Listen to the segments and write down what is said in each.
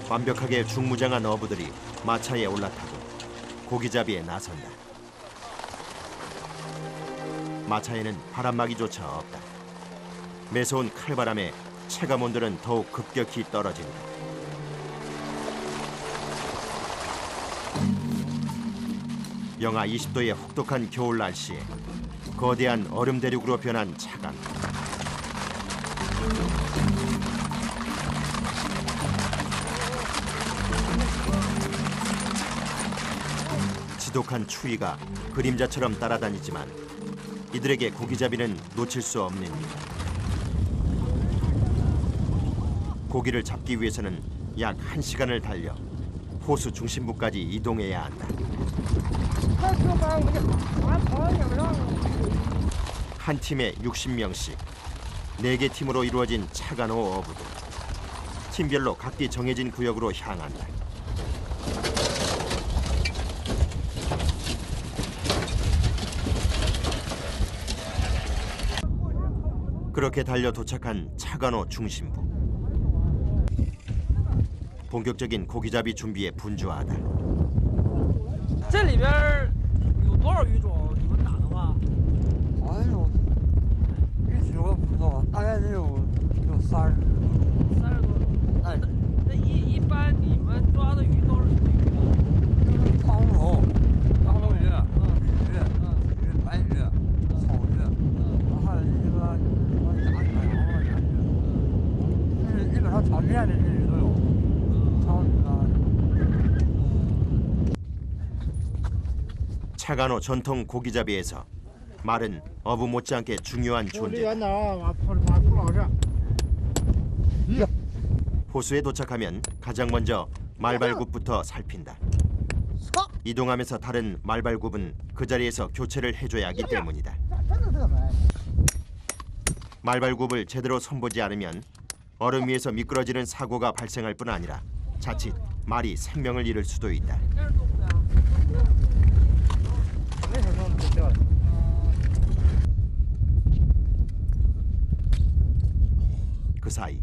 완벽하게 중무장한 어부들이 마차에 올라타고 고기잡이에 나선다. 마차에는 바람막이조차 없다. 매서운 칼바람에 체감온도는 더욱 급격히 떨어진다. 영하 20도의 혹독한 겨울 날씨에 거대한 얼음 대륙으로 변한 차강. 지독한 추위가 그림자처럼 따라다니지만 이들에게 고기잡이는 놓칠 수 없는 일. 고기를 잡기 위해서는 약 1시간을 달려 호수 중심부까지 이동해야 한다. 한 팀에 60명씩 4개 팀으로 이루어진 차간호 어부들. 팀별로 각기 정해진 구역으로 향한다. 그렇게 달려 도착한 차간호 중심부. 본격적인 고기잡이 준비에 분주하다. 这里边有多少鱼种？你们打的话？哎呦，具体我也不知道，大概得有30多种。那一般你们抓的鱼都是什么鱼呢？汤头、大头鱼、鲤鱼、白鱼、草鱼，还有这个什么鸭鱼、洋鱼，就是基本上常见的这鱼都有，鲳鱼啊。 차간호 전통 고기잡이에서 말은 어부 못지않게 중요한 존재. 호수에 도착하면 가장 먼저 말발굽부터 살핀다. 이동하면서 다른 말발굽은 그 자리에서 교체를 해줘야 하기 때문이다. 말발굽을 제대로 손보지 않으면 얼음 위에서 미끄러지는 사고가 발생할 뿐 아니라 자칫 말이 생명을 잃을 수도 있다. 그 사이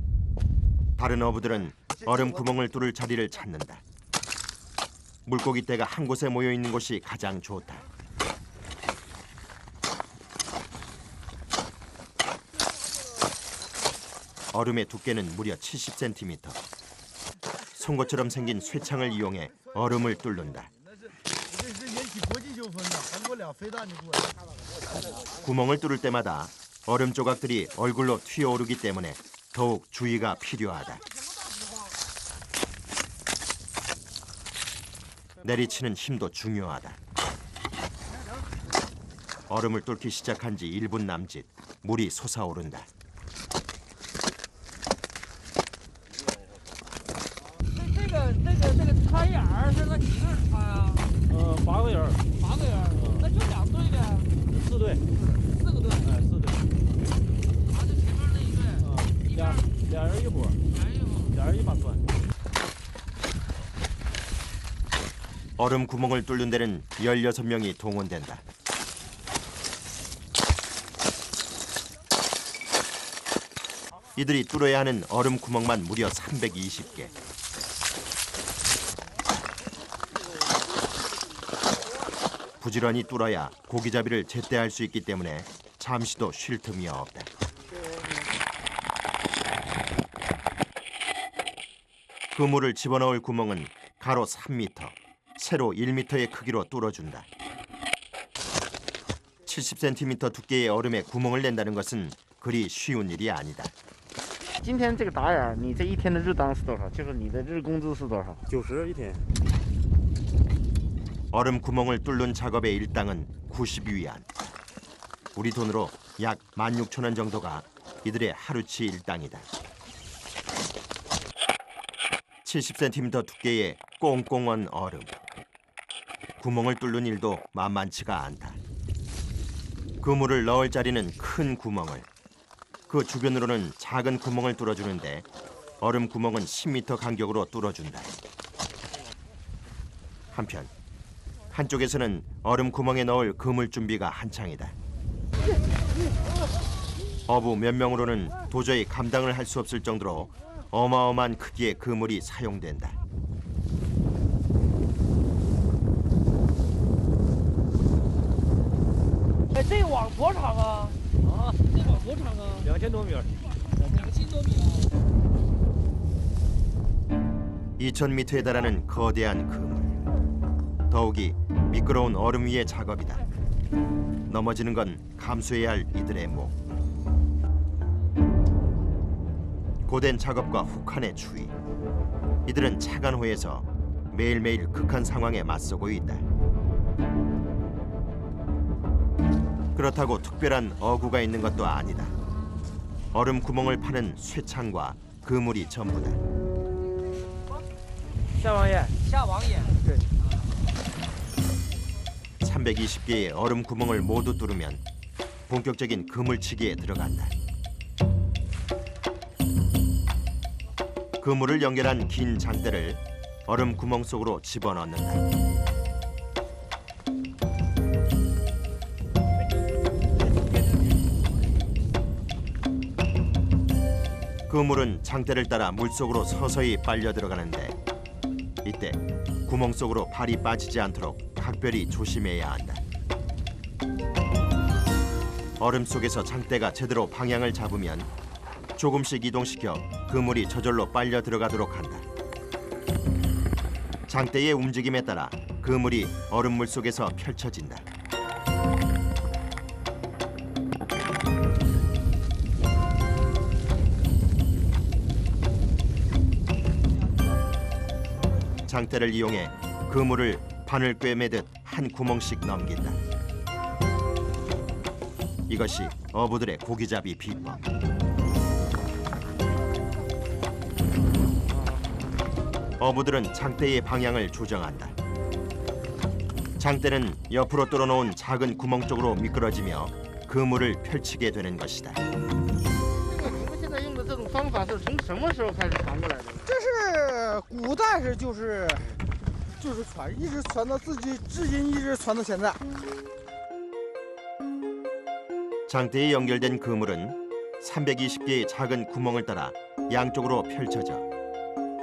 다른 어부들은 얼음 구멍을 뚫을 자리를 찾는다. 물고기 떼가 한 곳에 모여 있는 곳이 가장 좋다. 얼음의 두께는 무려 70cm. 송곳처럼 생긴 쇠창을 이용해 얼음을 뚫는다. 구멍을 뚫을 때마다 얼음 조각들이 얼굴로 튀어오르기 때문에 더욱 주의가 필요하다. 내리치는 힘도 중요하다. 얼음을 뚫기 시작한 지 1분 남짓, 물이 솟아오른다.插眼儿是那几个插呀8个人？8个人，那就2队呗。4队4个队。哎，4队。啊，就前面那一队，俩人一伙，俩人一把船。 얼음 구멍을 뚫는 데는 16명이 동원된다. 이들이 뚫어야 하는 얼음 구멍만 무려 320개. 부지런히 뚫어야 고기잡이를 제때 할 수 있기 때문에 잠시도 쉴 틈이 없다. 그물을 집어넣을 구멍은 가로 3m, 세로 1m의 크기로 뚫어준다. 70cm 두께의 얼음에 구멍을 낸다는 것은 그리 쉬운 일이 아니다. 今天这个打眼，你这一天的日当是多少？就是你的日工资是多少？90一天。 얼음 구멍을 뚫는 작업의 일당은 90위안. 우리 돈으로 약 16,000원 정도가 이들의 하루치 일당이다. 70cm 두께의 꽁꽁한 얼음. 구멍을 뚫는 일도 만만치가 않다. 그물을 넣을 자리는 큰 구멍을, 그 주변으로는 작은 구멍을 뚫어주는데 얼음 구멍은 10m 간격으로 뚫어준다. 한편 한쪽에서는 얼음 구멍에 넣을 그물 준비가 한창이다. 어부 몇 명으로는 도저히 감당을 할 수 없을 정도로 어마어마한 크기의 그물이 사용된다.这网多长啊？啊，这网多长啊2000多米。 ？2000多米啊！ 2000m에 달하는 거대한 그물. 더욱이 미끄러운 얼음 위의 작업이다. 넘어지는 건 감수해야 할 이들의 목. 고된 작업과 혹한의 추위. 이들은 차관호에서 매일매일 극한 상황에 맞서고 있다. 그렇다고 특별한 어구가 있는 것도 아니다. 얼음 구멍을 파는 쇠창과 그물이 전부다. 下网眼，下网眼。对。 320개의 얼음 구멍을 모두 뚫으면 본격적인 그물치기에 들어간다. 그물을 연결한 긴 장대를 얼음 구멍 속으로 집어넣는다. 그물은 장대를 따라 물속으로 서서히 빨려 들어가는데 이때 구멍 속으로 발이 빠지지 않도록 각별히 조심해야 한다. 얼음 속에서 장대가 제대로 방향을 잡으면 조금씩 이동시켜 그물이 저절로 빨려 들어가도록 한다. 장대의 움직임에 따라 그물이 얼음물 속에서 펼쳐진다. 장대를 이용해 그물을 바늘 꿰매듯 한 구멍씩 넘긴다. 이것이 어부들의 고기잡이 비법. 어부들은 장대의 방향을 조정한다. 장대는 옆으로 뚫어놓은 작은 구멍 쪽으로 미끄러지며 그물을 펼치게 되는 것이다. 你们现在用的这种方法是从什么时候开始传过来的？这是古代是就是传，一直传到至今一直传到现在。 장대에 연결된 그물은 320개의 작은 구멍을 따라 양쪽으로 펼쳐져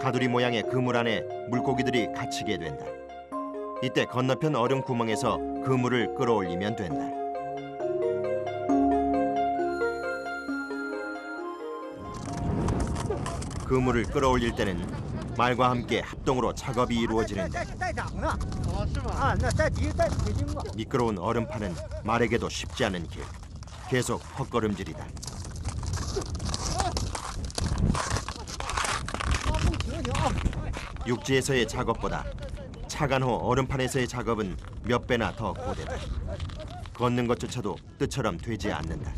가두리 모양의 그물 안에 물고기들이 갇히게 된다. 이때 건너편 얼음 구멍에서 그물을 끌어올리면 된다. 그물을 끌어올릴 때는 말과 함께 합동으로 작업이 이루어지는데 带长呢，哦，是吗？啊，那带底带铁钉子。 미끄러운 얼음판은 말에게도 쉽지 않은 길. 계속 헛걸음질이다. 육지에서의 작업보다 차관호 얼음판에서의 작업은 몇 배나 더 고되다. 걷는 것조차도 뜻처럼 되지 않는다.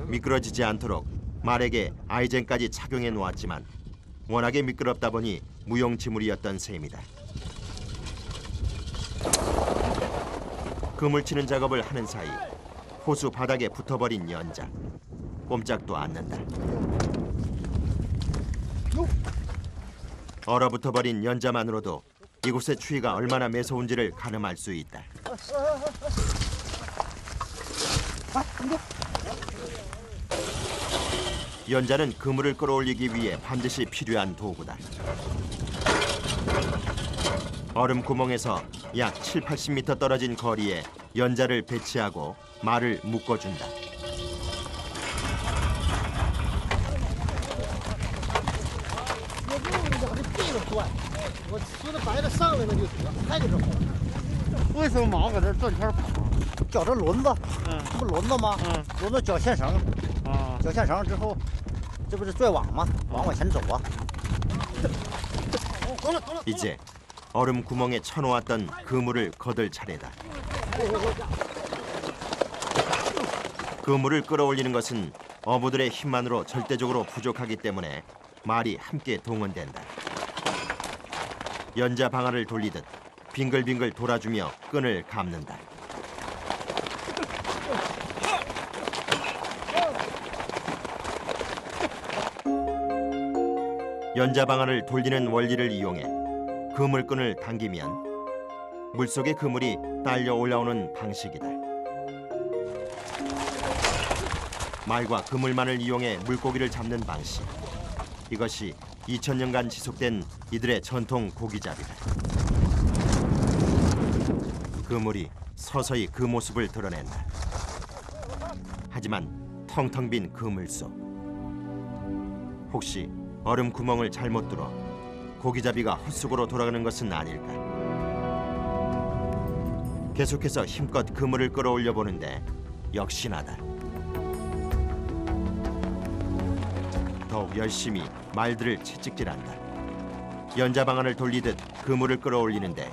미끄러지지 않도록 말에게 아이젠까지 착용해 놓았지만 워낙에 미끄럽다 보니 무용지물이었던 셈이다. 그물치는 작업을 하는 사이 호수 바닥에 붙어버린 연자. 꼼짝도 않는다. 얼어붙어버린 연자만으로도 이곳의 추위가 얼마나 매서운지를 가늠할 수 있다. 연자는 그물을 끌어올리기 위해 반드시 필요한 도구다. 얼음 구멍에서 약 7, 80m 떨어진 거리에 연자를 배치하고 말을 묶어준다.为什么毛搁这转圈跑？绞着轮子，嗯这不轮子吗？嗯轮子绞线绳，啊，绞线绳之后，这不是拽网吗？网往前走啊。 이제 얼음 구멍에 쳐놓았던 그물을 거들 차례다. 그물을 끌어올리는 것은 어부들의 힘만으로 절대적으로 부족하기 때문에 말이 함께 동원된다. 연자 방아를 돌리듯 빙글빙글 돌아주며 끈을 감는다. 연자 방아를 돌리는 원리를 이용해 그물끈을 당기면 물속의 그물이 딸려 올라오는 방식이다. 말과 그물만을 이용해 물고기를 잡는 방식. 이것이 2000년간 지속된 이들의 전통 고기잡이다. 그물이 서서히 그 모습을 드러낸다. 하지만 텅텅 빈 그물 속. 혹시 얼음 구멍을 잘못 뚫어 고기잡이가 헛수고로 돌아가는 것은 아닐까? 계속해서 힘껏 그물을 끌어올려 보는데 역시나다. 더욱 열심히 말들을 채찍질한다. 연자방아를 돌리듯 그물을 끌어올리는데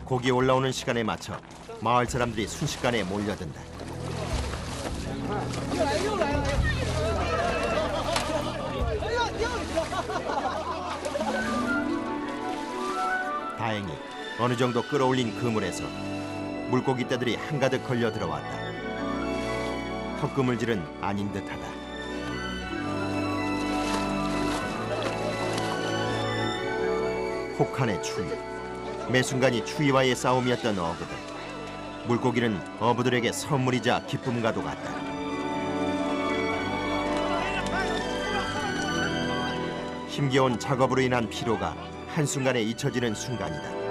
고기 올라오는 시간에 맞춰 마을 사람들이 순식간에 몰려든다. 다행히 어느 정도 끌어올린 그물에서 물고기 떼들이 한가득 걸려 들어왔다. 헛그물질은 아닌 듯하다. 혹한의 추위. 매 순간이 추위와의 싸움이었던 어부들. 물고기는 어부들에게 선물이자 기쁨과도 같다. 힘겨운 작업으로 인한 피로가 한순간에 잊혀지는 순간이다.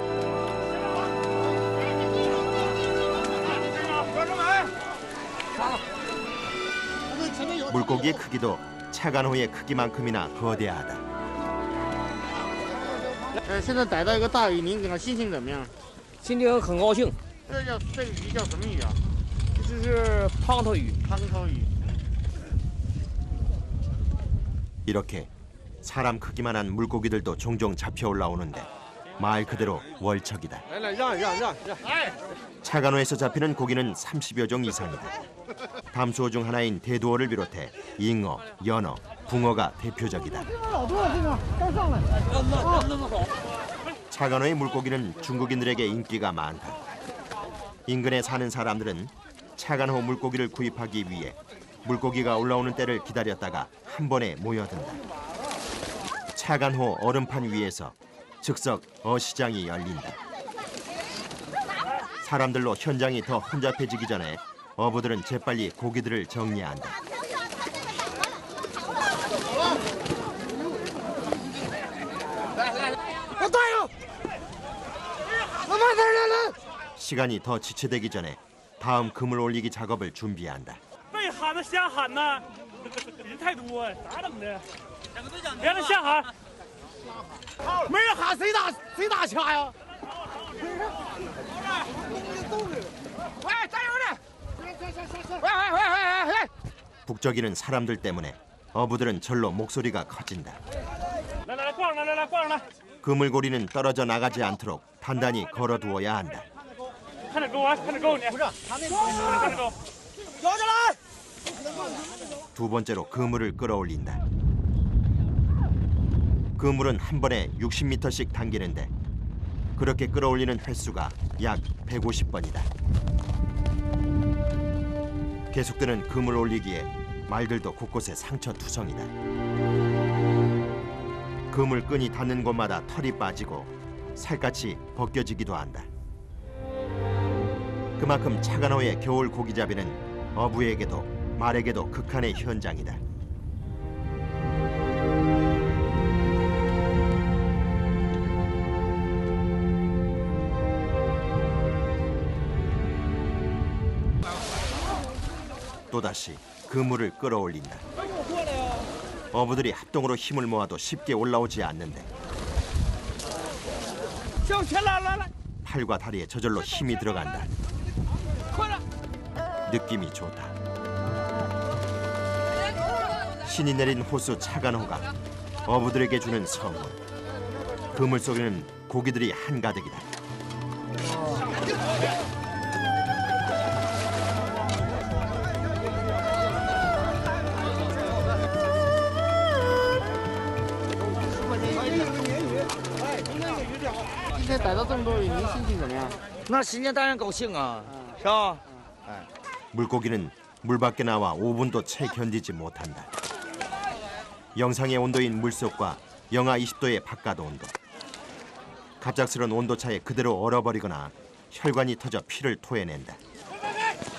물고기의 크기도 차간호의 크기만큼이나 거대하다. 现在逮到一个大鱼，您给它心情怎么样？今天很高兴，这个鱼叫什么鱼啊？这是胖头鱼。 汤头鱼。 이렇게 사람 크기만한 물고기들도 종종 잡혀 올라오는데 말 그대로 월척이다. 차간호에서 잡히는 고기는 30여 종 이상이다. 담수어 중 하나인 대두어를 비롯해 잉어, 연어, 붕어가 대표적이다. 차간호의 물고기는 중국인들에게 인기가 많다. 인근에 사는 사람들은 차간호 물고기를 구입하기 위해 물고기가 올라오는 때를 기다렸다가 한 번에 모여든다. 차간호 얼음판 위에서 즉석 어시장이 열린다. 사람들로 현장이 더 혼잡해지기 전에 어부들은 재빨리 고기들을 정리한다. 시간이 더 지체되기 전에 다음 그물 올리기 작업을 준비한다. 被喊的瞎喊呐，人太多，咋整的？别让他瞎喊。没人喊谁打掐呀？喂，加油的！喂！ 북적이는 사람들 때문에 어부들은 절로 목소리가 커진다. 来来来，挂上来，来来挂上来， 그물고리는 떨어져 나가지 않도록 단단히 걸어두어야 한다. 看着钩啊，看着钩你。不是，看着钩。 두 번째로 그물을 끌어올린다. 그물은 한 번에 60m씩 당기는데 그렇게 끌어올리는 횟수가 약 150번이다. 계속되는 그물 올리기에 말들도 곳곳에 상처투성이다. 그물 끈이 닿는 곳마다 털이 빠지고 살갗이 벗겨지기도 한다. 그만큼 차간호의 겨울 고기잡이는 어부에게도 말에게도 극한의 현장이다. 또다시 그물을 끌어올린다. 어부들이 합동으로 힘을 모아도 쉽게 올라오지 않는데 팔과 다리에 저절로 힘이 들어간다. 느낌이 좋다. 신이 내린 호수 차간호가 어부들에게 주는 선물. 그물 속에는 고기들이 한가득이다.今天逮到这么多鱼，您心情怎么样？那心情当然高兴啊，是吧？ 물고기는 물 밖에 나와 5분도 채 견디지 못한다. 영상의 온도인 물속과 영하 20도의 바깥 온도. 갑작스런 온도차에 그대로 얼어버리거나 혈관이 터져 피를 토해낸다.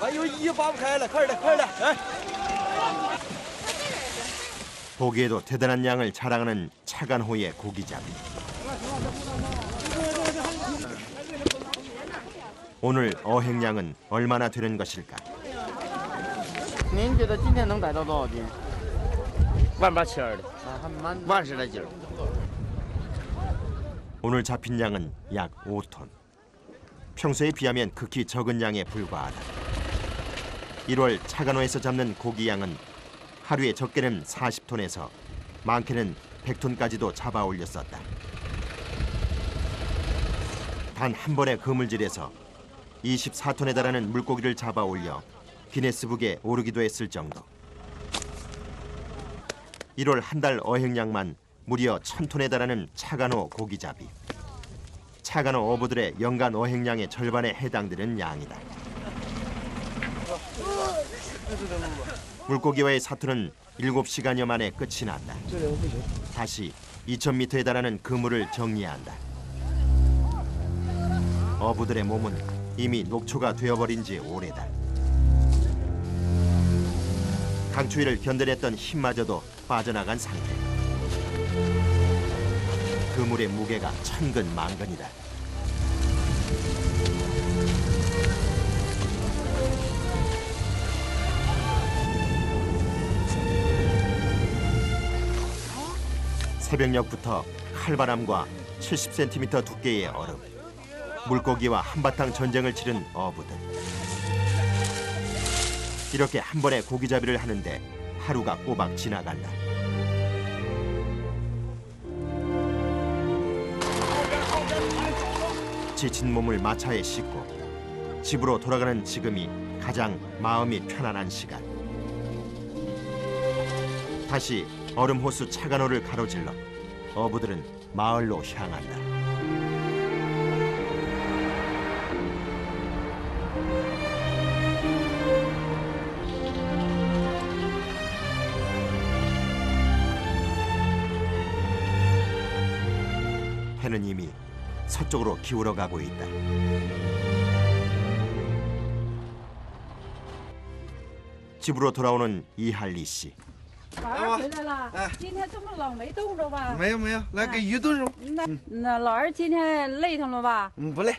哎呦，衣扒不开了，快点，快点，来！ 보기에도 대단한 양을 자랑하는 차간호의 고기잡이. 오늘 어획량은 얼마나 되는 것일까? 您觉得今天能逮到多少斤？ 18,000的，啊，还蛮10来斤。 오늘 잡힌 양은 약 5톤. 평소에 비하면 극히 적은 양에 불과하다. 1월 차간호에서 잡는 고기 양은 하루에 적게는 40톤에서 많게는 100톤까지도 잡아 올렸었다. 단 한 번의 그물질에서 24톤에 달하는 물고기를 잡아 올려 기네스북에 오르기도 했을 정도. 1월 한 달 어획량만 무려 1000톤에 달하는 차간호 고기잡이. 차간호 어부들의 연간 어획량의 절반에 해당되는 양이다. 물고기와의 사투는 7시간여 만에 끝이 난다. 다시 2000m에 달하는 그물을 정리해야 한다. 어부들의 몸은 이미 녹초가 되어버린 지 오래다. 강추위를 견뎌냈던 힘마저도 빠져나간 상태. 그물의 무게가 천근만근이다. 새벽녘부터 칼바람과 70cm 두께의 얼음, 물고기와 한바탕 전쟁을 치른 어부들. 이렇게 한 번에 고기잡이를 하는데 하루가 꼬박 지나간다. 지친 몸을 마차에 싣고 집으로 돌아가는 지금이 가장 마음이 편안한 시간. 다시 얼음 호수 차간호를 가로질러 어부들은 마을로 향한다. 해는 이미 서쪽으로 기울어 가고 있다. 집으로 돌아오는 이할리 씨. 宝儿回来了，今天这么冷没冻着吧？没有没有，来给鱼炖肉。那老二今天累腾了吧？不累，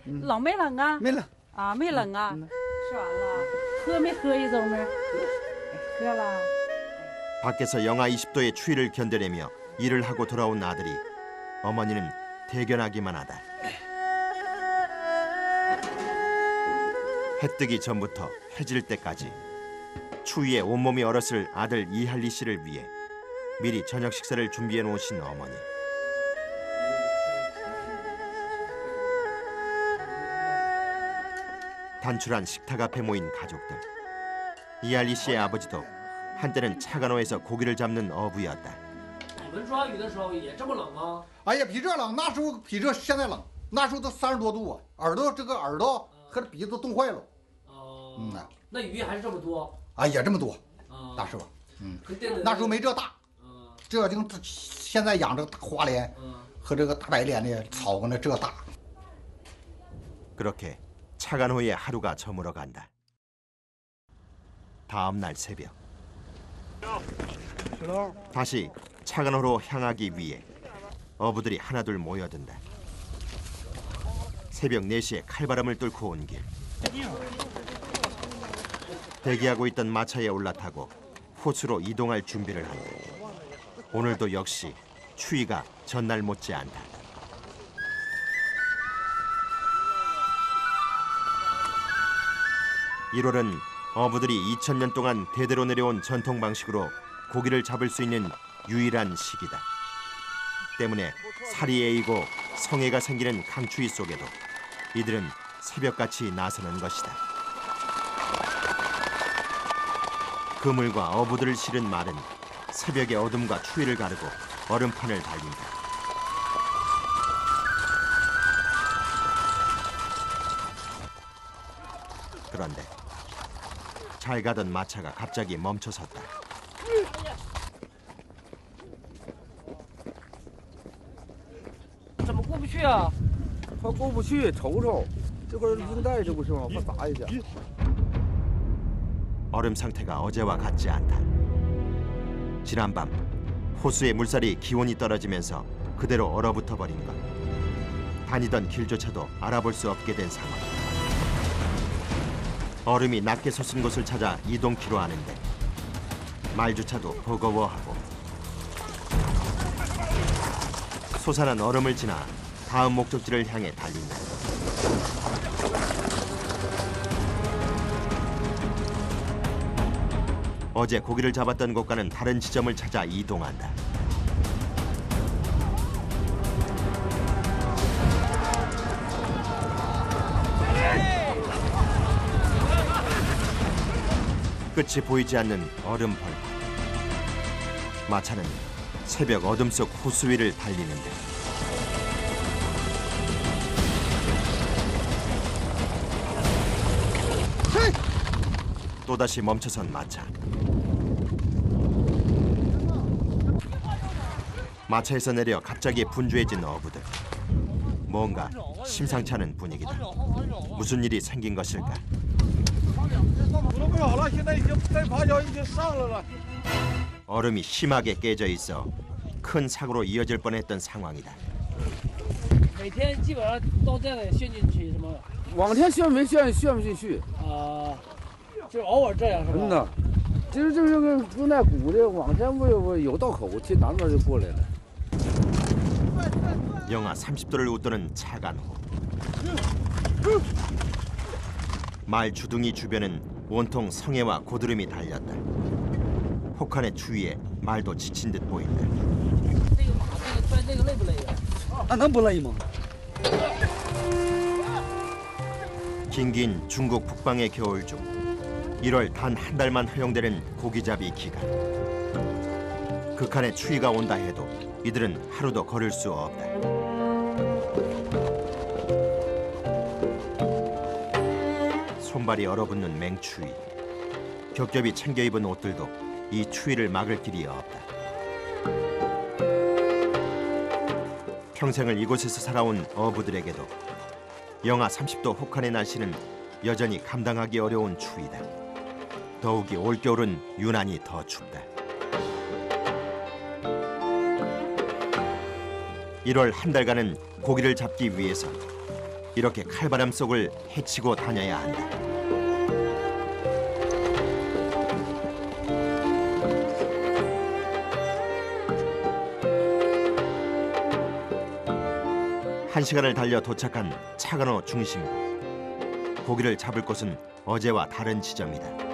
冷没冷啊？没冷。啊，没冷啊。吃完了，喝没喝一盅儿？喝了。 밖에서 영하 20도의 추위를 견뎌내며 일을 하고 돌아온 아들이 어머니는 대견하기만 하다. 해 뜨기 전부터 해질 때까지 추위에 온몸이 얼었을 아들 이할리 씨를 위해 미리 저녁 식사를 준비해 놓으신 어머니. 단출한 식탁 앞에 모인 가족들. 이할리 씨의 아버지도 한때는 차간호에서 고기를 잡는 어부였다. 你们抓鱼的时候也这么冷吗？哎呀，比这冷，那时候比这现在冷，那时候都30多度啊，耳朵和这鼻子冻坏了。那鱼还是这么多？哎呀，这么多，那时候，那时候没这大，这就现在养这个大花莲和这个大白莲的草跟这大。 그렇게 차간호의 하루가 저물어 간다. 다음 날 새벽. 다시 차간호로 향하기 위해 어부들이 하나둘 모여든다. 새벽 4시에 칼바람을 뚫고 온 길. 대기하고 있던 마차에 올라타고 호수로 이동할 준비를 한다. 오늘도 역시 추위가 전날 못지않다. (1월은) 어부들이 2000년 동안 대대로 내려온 전통 방식으로 고기를 잡을 수 있는 유일한 시기다. 때문에 살이 에이고 성해가 생기는 강추위 속에도 이들은 새벽같이 나서는 것이다. 그물과 어부들을 실은 말은 새벽의 어둠과 추위를 가르고 얼음판을 달린다. 그런데 잘 가던 마차가 갑자기 멈춰섰다. 怎么过不去啊？他过不去，瞅瞅，这块硬带这不是吗？我打一下。 얼음 상태가 어제와 같지 않다. 지난밤 호수의 물살이 기온이 떨어지면서 그대로 얼어붙어 버린 것. 다니던 길조차도 알아볼 수 없게 된 상황. 얼음이 낮게 솟은 곳을 찾아 이동키로 하는데 말조차도 버거워하고 솟아난 얼음을 지나 다음 목적지를 향해 달린다. 어제 고기를 잡았던 곳과는 다른 지점을 찾아 이동한다. 끝이 보이지 않는 얼음 벌판. 마차는 새벽 어둠 속 호수 위를 달리는데 또다시 멈춰선 마차. 마차에서 내려 갑자기 분주해진 어부들. 뭔가 심상치 않은 분위기다. 무슨 일이 생긴 것일까? 얼음이 심하게 깨져 있어 큰 사고로 이어질 뻔했던 상황이다. 每天基本上都这样陷进去是吗？往前旋没旋不进去。就偶尔这样是吧？嗯呐，就是跟那鼓的往前不有道口，去南边就过来了。 영하 30도를 웃도는 차간호. 말 주둥이 주변은 온통 성애와 고드름이 달렸다. 혹한의 추위에 말도 지친 듯 보인다. 这个马这个累不累呀？能不累吗？ 긴긴 중국 북방의 겨울 중 1월 단 한 달만 허용되는 고기잡이 기간. 극한의 추위가 온다 해도 이들은 하루도 걸을 수 없다. 손발이 얼어붙는 맹추위. 겹겹이 챙겨 입은 옷들도 이 추위를 막을 길이 없다. 평생을 이곳에서 살아온 어부들에게도 영하 30도 혹한의 날씨는 여전히 감당하기 어려운 추위다. 더욱이 올겨울은 유난히 더 춥다. 1월 한 달간은 고기를 잡기 위해서 이렇게 칼바람 속을 헤치고 다녀야 한다. 한 시간을 달려 도착한 차간호 중심부. 고기를 잡을 곳은 어제와 다른 지점이다.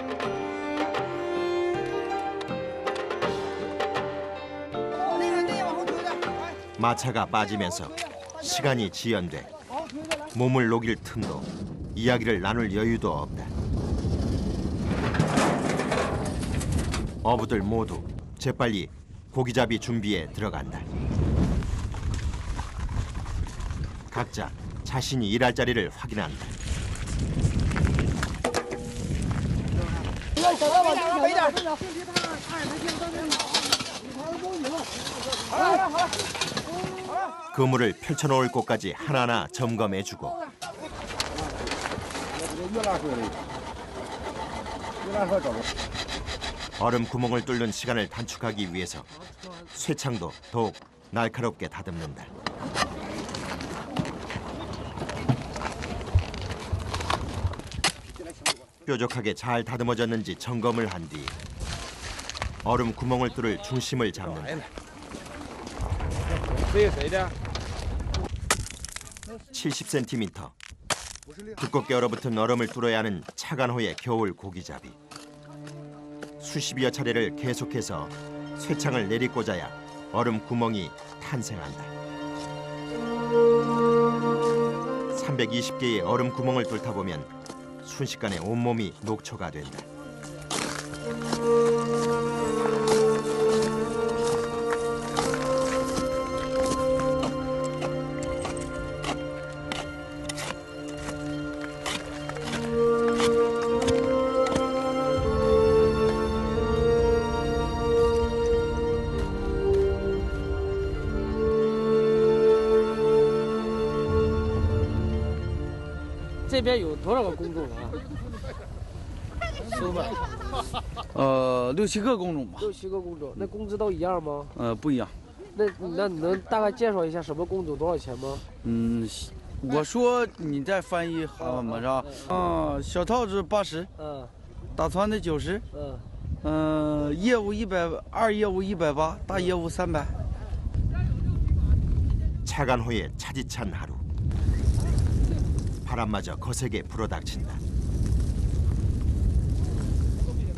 마차가 빠지면서 시간이 지연돼 몸을 녹일 틈도 이야기를 나눌 여유도 없다. 어부들 모두 재빨리 고기잡이 준비에 들어간다. 각자 자신이 일할 자리를 확인한다. 그물을 펼쳐놓을 곳까지 하나하나 점검해주고 얼음 구멍을 뚫는 시간을 단축하기 위해서 쇠창도 더욱 날카롭게 다듬는다. 뾰족하게 잘 다듬어졌는지 점검을 한 뒤 얼음 구멍을 뚫을 중심을 잡는다. 70cm. 두껍게 얼어붙은 얼음을 뚫어야 하는 차간호의 겨울 고기잡이. 수십여 차례를 계속해서 쇠창을 내리꽂아야 얼음 구멍이 탄생한다. 320개의 얼음 구멍을 뚫다 보면 순식간에 온몸이 녹초가 된다.这边有多少个工种啊？收吧。6、7个工种吧。 6、7个工种，那工资都一样吗？不一样。那你能大概介绍一下什么工种多少钱吗？我说你再翻译韩文吧，是吧？小套子80，大船的90，业务100，二业务180，大业务300。 차간호의 차디찬 하루. 바람마저 거세게 불어닥친다.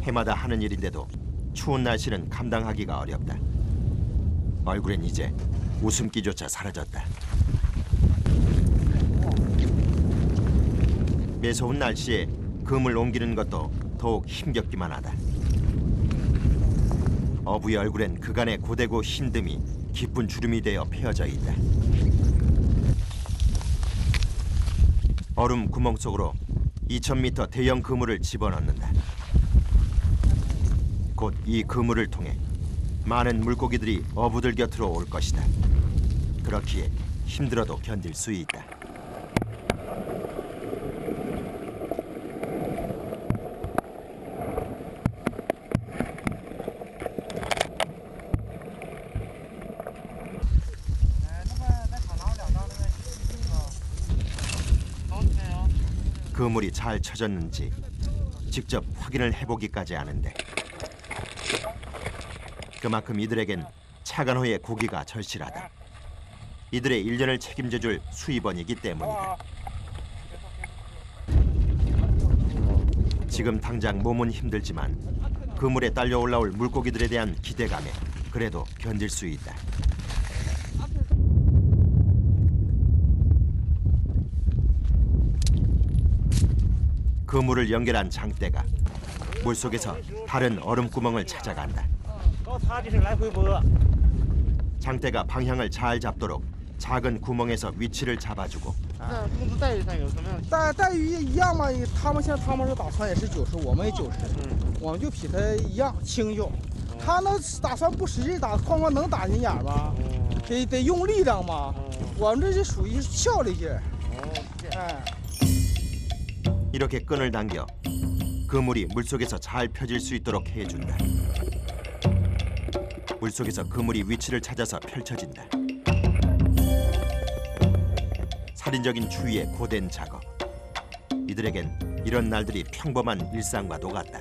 해마다 하는 일인데도 추운 날씨는 감당하기가 어렵다. 얼굴엔 이제 웃음기조차 사라졌다. 매서운 날씨에 금을 옮기는 것도 더욱 힘겹기만 하다. 어부의 얼굴엔 그간의 고되고 힘듦이 깊은 주름이 되어 펴져 있다. 얼음 구멍 속으로 2000m 대형 그물을 집어넣는다. 곧 이 그물을 통해 많은 물고기들이 어부들 곁으로 올 것이다. 그렇기에 힘들어도 견딜 수 있다. 그물이 잘 쳐졌는지 직접 확인을 해보기까지 하는데 그만큼 이들에겐 차간호의 고기가 절실하다. 이들의 일년을 책임져줄 수입원이기 때문이다. 지금 당장 몸은 힘들지만 그물에 딸려 올라올 물고기들에 대한 기대감에 그래도 견딜 수 있다. 그물을 연결한 장대가 물속에서 다른 얼음구멍을 찾아간다. 장대가 방향을 잘 잡도록 작은 구멍에서 위치를 잡아주고 工资待遇上有什么样？待遇一样嘛，他们像他们是打算也是90，我们也90，我们就比他一样轻就。他那打算不使劲打，哐哐能打进眼吗？得用力量嘛。我们这就属于效率劲儿。哎。 이렇게 끈을 당겨 그물이 물속에서 잘 펴질 수 있도록 해준다. 물속에서 그물이 위치를 찾아서 펼쳐진다. 살인적인 추위에 고된 작업. 이들에겐 이런 날들이 평범한 일상과도 같다.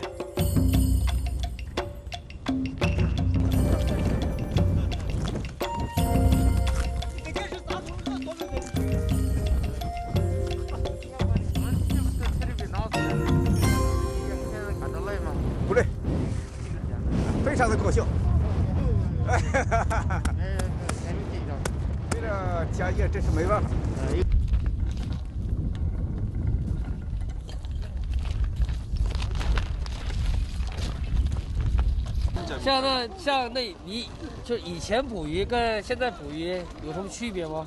像那你就以前捕鱼跟现在捕鱼有什么区别吗？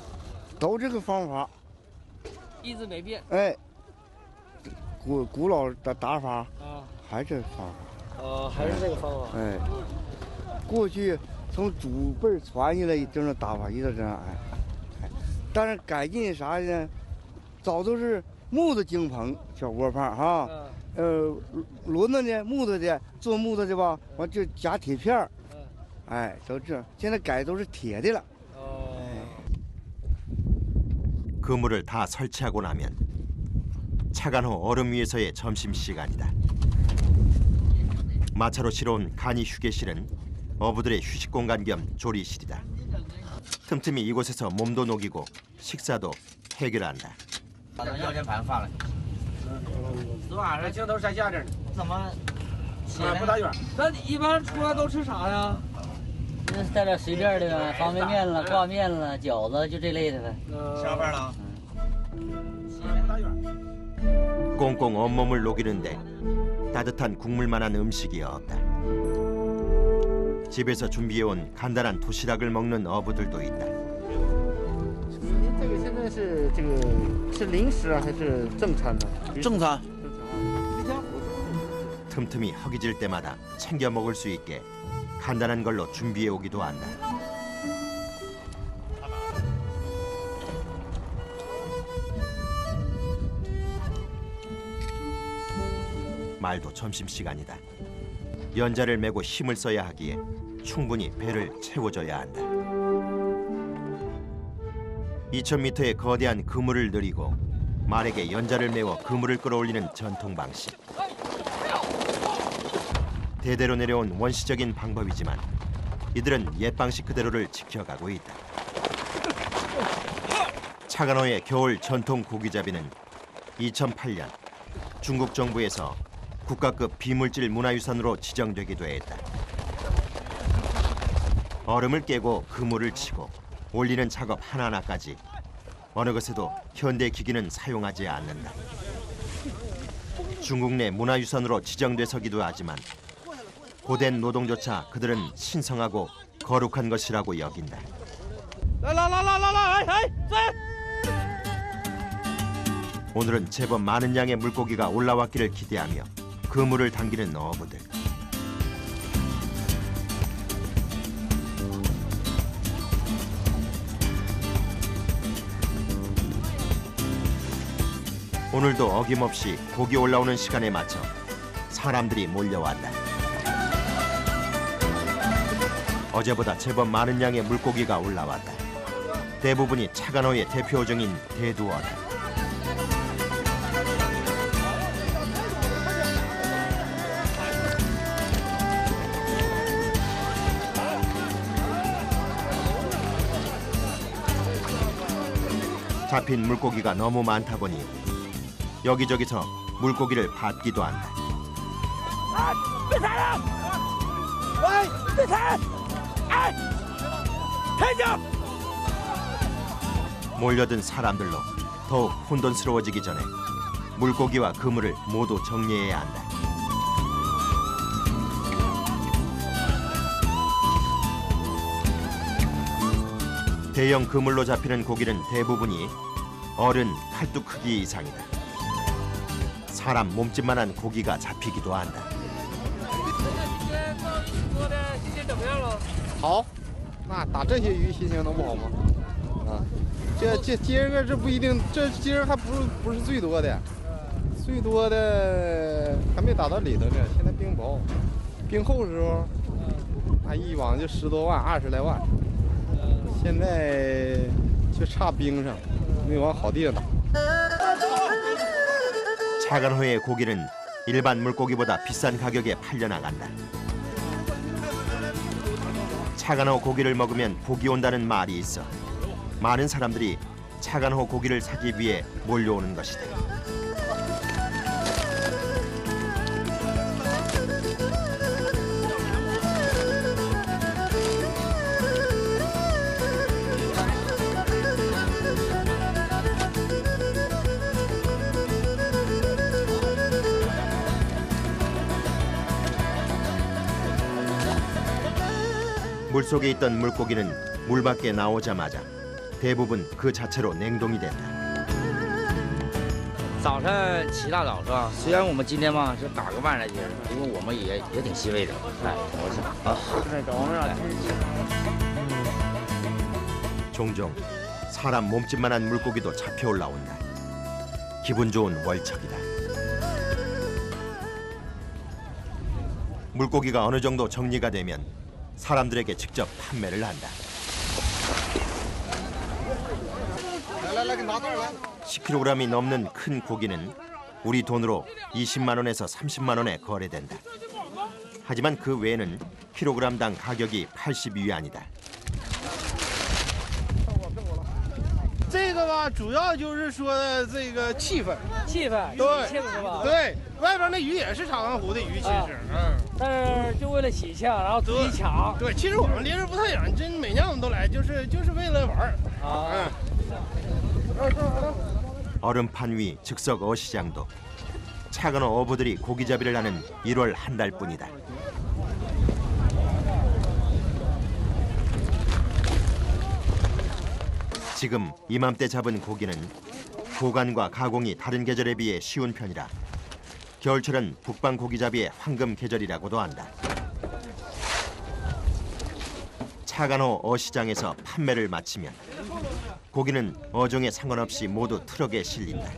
都这个方法，一直没变。哎，古老的打法啊，还是这个方法。还是这个方法。哎，过去从祖辈传下来这种打法，一直这样哎，但是改进啥呢？早都是木的井棚小窝棚哈。 轮子呢，木头的，做木头的吧，完就夹铁片儿，哎，都这。现在改都是铁的了。 그물을 다 설치하고 나면 차간호 얼음 위에서의 점심 시간이다. 마차로 실어온 간이 휴게실은 어부들의 휴식 공간 겸 조리실이다. 틈틈이 이곳에서 몸도 녹이고 식사도 해결한다. 昨晚上镜头山下这儿，怎么？不大远。那你一般出来都吃啥呀？那带点随便的呗，方便面了、挂面了、饺子，就这类的呗。吃上饭了。不大远。 꽁꽁 온몸을 녹이는데 따뜻한 국물만한 음식이 없다. 집에서 준비해온 간단한 도시락을 먹는 어부들도 있다. 您这个现在是这个是零食啊，还是正餐呢？正餐。 틈틈이 허기질 때마다 챙겨 먹을 수 있게 간단한 걸로 준비해 오기도 한다. 말도 점심시간이다. 연자를 메고 힘을 써야 하기에 충분히 배를 채워줘야 한다. 2000m의 거대한 그물을 늘리고 말에게 연자를 메워 그물을 끌어올리는 전통 방식. 대대로 내려온 원시적인 방법이지만 이들은 옛 방식 그대로를 지켜가고 있다. 차간호의 겨울 전통 고기잡이는 2008년 중국 정부에서 국가급 비물질 문화유산으로 지정되기도 했다. 얼음을 깨고 그물을 치고 올리는 작업 하나하나까지 어느 것에도 현대 기기는 사용하지 않는다. 중국 내 문화유산으로 지정돼서기도 하지만 고된 노동조차 그들은 신성하고 거룩한 것이라고 여긴다. 오늘은 제법 많은 양의 물고기가 올라왔기를 기대하며 그물을 당기는 어부들. 오늘도 어김없이 고기 올라오는 시간에 맞춰 사람들이 몰려왔다. 어제보다 제법 많은 양의 물고기가 올라왔다. 대부분이 차간호의 대표 어종인 대두어다. 잡힌 물고기가 너무 많다 보니 여기저기서 물고기를 밟기도 한다. 몰려든 사람들로 더욱 혼돈스러워지기 전에 물고기와 그물을 모두 정리해야 한다. 대형 그물로 잡히는 고기는 대부분이 어른 팔뚝 크기 이상이다. 사람 몸집만한 고기가 잡히기도 한다. 好，那打这些鱼心情能不好吗？啊，这今儿个这不一定，这今儿还不是最多的，最多的还没打到里头呢。现在冰薄，冰厚时候，那一网就10多万、20来万，现在就差冰上，没往好地方打。 차간호의 고기는 일반 물고기보다 비싼 가격에 팔려나간다. 차간호 고기를 먹으면 복이 온다는 말이 있어 많은 사람들이 차간호 고기를 사기 위해 몰려오는 것이다. 물속에 있던 물고기는 물 밖에 나오자마자 대부분 그 자체로 냉동이 된다. 早晨起大早是吧？虽然我们今天嘛是打个外来节，因为我们也挺欣慰的，哎，挺高兴啊。 종종 사람 몸집만한 물고기도 잡혀 올라온다. 기분 좋은 월척이다. 물고기가 어느 정도 정리가 되면 사람들에게 직접 판매를 한다. 10kg이 넘는 큰 고기는 우리 돈으로 20만 원에서 30만 원에 거래된다. 하지만 그 외에는 킬로그램당 가격이 80위안이다. 这个吧，主要就是说的这个气氛，气氛，对气氛是吧？对，外边那鱼也是长江湖的鱼，其实，但是就为了喜庆，然后图一抢。对，其实我们离这不太远，真每年我们都来，就是为了玩儿。啊。 얼음판 위 즉석 어시장도 차가운 어부들이 고기잡이를 하는 1월 한 달뿐이다. 지금 이맘때 잡은 고기는 보관과 가공이 다른 계절에 비해 쉬운 편이라 겨울철은 북방 고기잡이의 황금 계절이라고도 한다. 차간호 어시장에서 판매를 마치면 고기는 어종에 상관없이 모두 트럭에 실린다.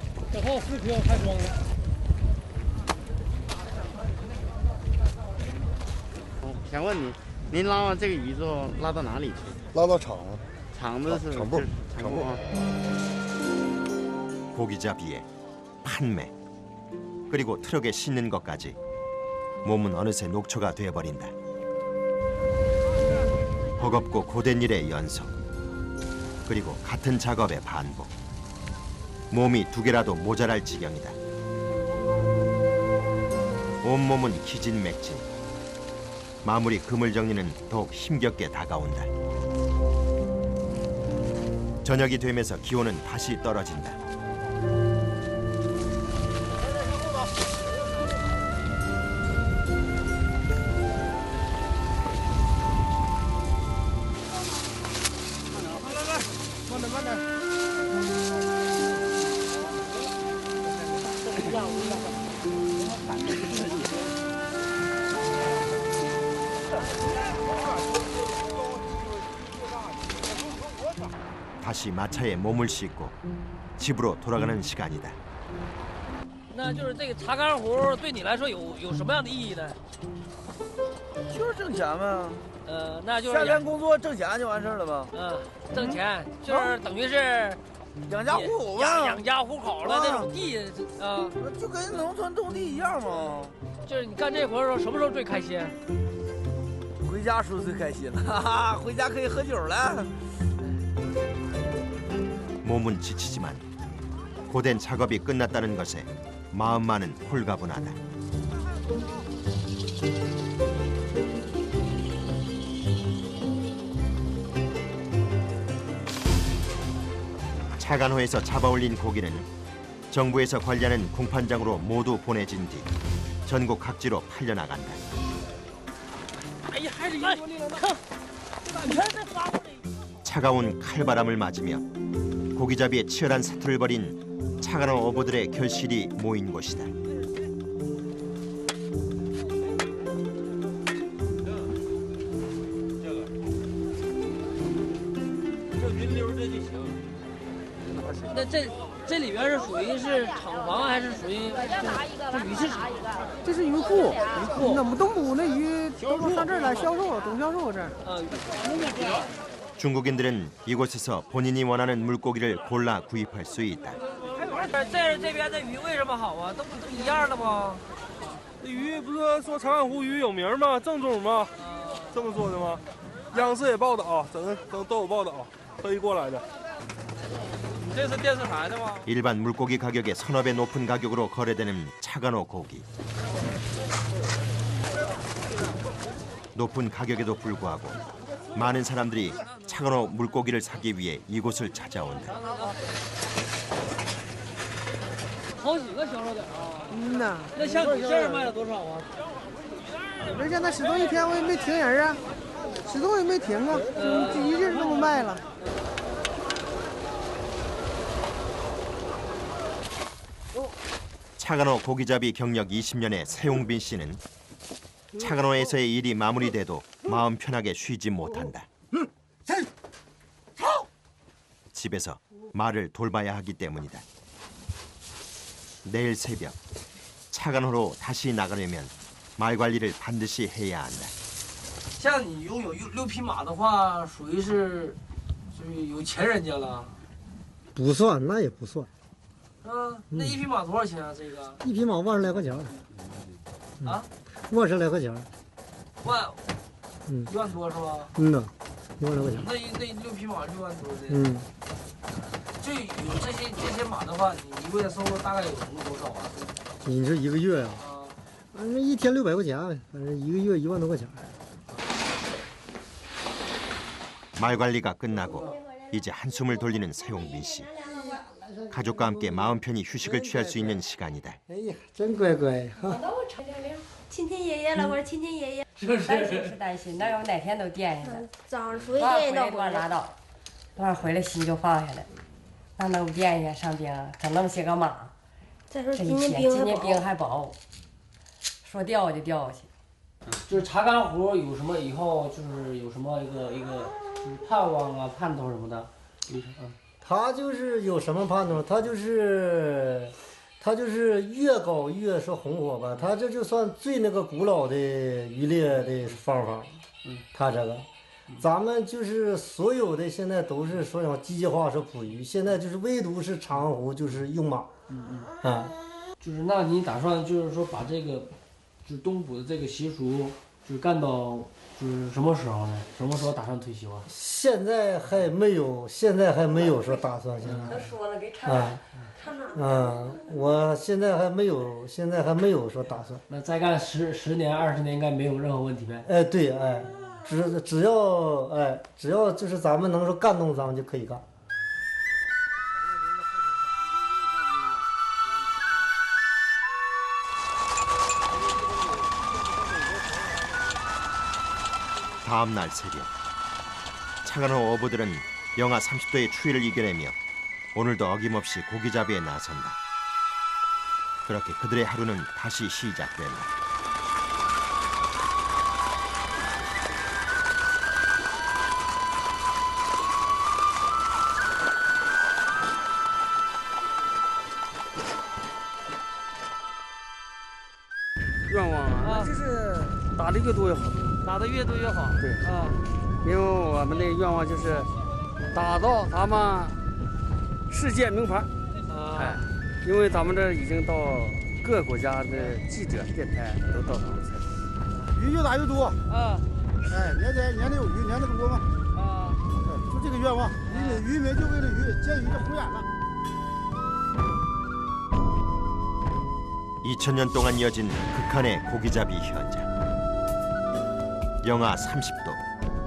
想问你，您拉完这个鱼之后拉到哪里去？拉到厂，厂子是厂部，厂部啊。 고기잡이에 판매 그리고 트럭에 싣는 것까지 몸은 어느새 녹초가 되어버린다. 버겁고 고된 일의 연속 그리고 같은 작업의 반복. 몸이 2개라도 모자랄 지경이다. 온몸은 기진맥진. 마무리 그물 정리는 더욱 힘겹게 다가온다. 저녁이 되면서 기온은 다시 떨어진다. 다시 마차에 몸을 싣고 집으로 돌아가는 시간이다. 那就是这个查干活对你来说有什么样的意义呢？就是挣钱嘛。那就是夏天工作挣钱就完事儿了吗？挣钱就是等于是养家糊口嘛，养家糊口了那种地啊，就跟农村种地一样嘛。就是你干这活的时候，什么时候最开心？回家时候最开心了，哈哈，回家可以喝酒了。 몸은 지치지만 고된 작업이 끝났다는 것에 마음만은 홀가분하다. 차관호에서 잡아올린 고기는 정부에서 관리하는 공판장으로 모두 보내진 뒤 전국 각지로 팔려나간다. 차가운 칼바람을 맞으며 고기잡이에 치열한 사투를 벌인 차관호 어부들의 결실이 모인 곳이다.那这里边是属于是厂房还是属于这鱼市场？这是鱼库，我们东捕那鱼都上这儿来销售，总销售这儿。 중국인들은 이곳에서 본인이 원하는 물고기를 골라 구입할 수 있다. 这边的鱼为什么好啊？都一样的吗？鱼不是说长江湖鱼有名吗？正宗吗？这么说的吗？央视也报道，整都有报道，特意过来的。你这是电视台的吗？ 일반 물고기 가격의 서너 배 높은 가격으로 거래되는 차관호 고기. 높은 가격에도 불구하고 많은 사람들이 차관호 물고기를 사기 위해 이곳을 찾아온다. 好几个销售点啊。呐。那像你这儿卖了多少啊？人家那始终一天我也没停人啊，始终也没停啊，一日这么卖了。 차관호 고기잡이 경력 20년의 세용빈 씨는 차관호에서의 일이 마무리돼도 마음 편하게 쉬지 못한다. 집에서 말을 돌봐야 하기 때문이다. 내일 새벽 차관호로 다시 나가려면 말 관리를 반드시 해야 한다. 像你拥有6匹马的话，属于是就是有钱人家了。不算，那也不算。 那1匹马多少钱啊？这个1匹马20来块钱。啊，20来块钱。1万多是吧？嗯呐，1万来块钱。那6匹马6万多的。嗯。就有这些马的话，你一个月收入大概有多少啊？你说一个月啊？那1天600块钱，反正一个月1万多块钱。 말 관리가 끝나고 이제 한숨을 돌리는 세용빈 씨. 가족과 함께 마음 편히 휴식을 취할 수 있는 시간이다. 哎呀，真乖乖哈！亲亲爷爷了，我说亲亲爷爷。担心是担心，哪有哪天都惦记着。早上出去惦记到多少拉倒，多少回来心就放下了。那能不惦记上冰啊？整那么些个马，再说这今年冰还薄，说掉就掉下去。就是查干活有什么以后就是有什么一个盼望啊、盼头什么的，他就是有什么盼头？他就是它就是越高越是红火吧，它这就算最那个古老的渔猎的方法。它这个，咱们就是所有的现在都是说讲机械化是捕鱼，现在就是唯独是长湖就是用马。就是那你打算就是说把这个，就是东捕的这个习俗，就是干到就是什么时候呢？什么时候打算退休啊？现在还没有说打算现在。他说了，给看我现在还没有说打算。那再干10年20年应该没有任何问题呗？哎，对，哎，只要就是咱们能说干动，咱们就可以干。다음 날 새벽, 차가운 어부들은 영하 30도의 추위를 이겨내며 오늘도 어김없이 고기잡이에 나선다. 그렇게 그들의 하루는 다시 시작된다.愿望啊，就是打得越多越好。打得越多越好。对啊，因为我们的愿望就是打造咱们世界名牌。哎，因为咱们这已经到各国家的记者、电台都到咱们采访。鱼越打越多。啊，哎，年年有余，年得多嘛。啊，就这个愿望，渔民就为了鱼，见鱼就红眼了。 2000년 동안 이어진 극한의 고기잡이 현장. 영하 30도,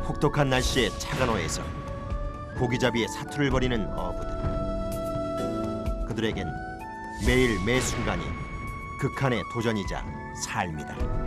혹독한 날씨의 차간호에서 고기잡이의 사투를 벌이는 어부들. 그들에겐 매일 매 순간이 극한의 도전이자 삶이다.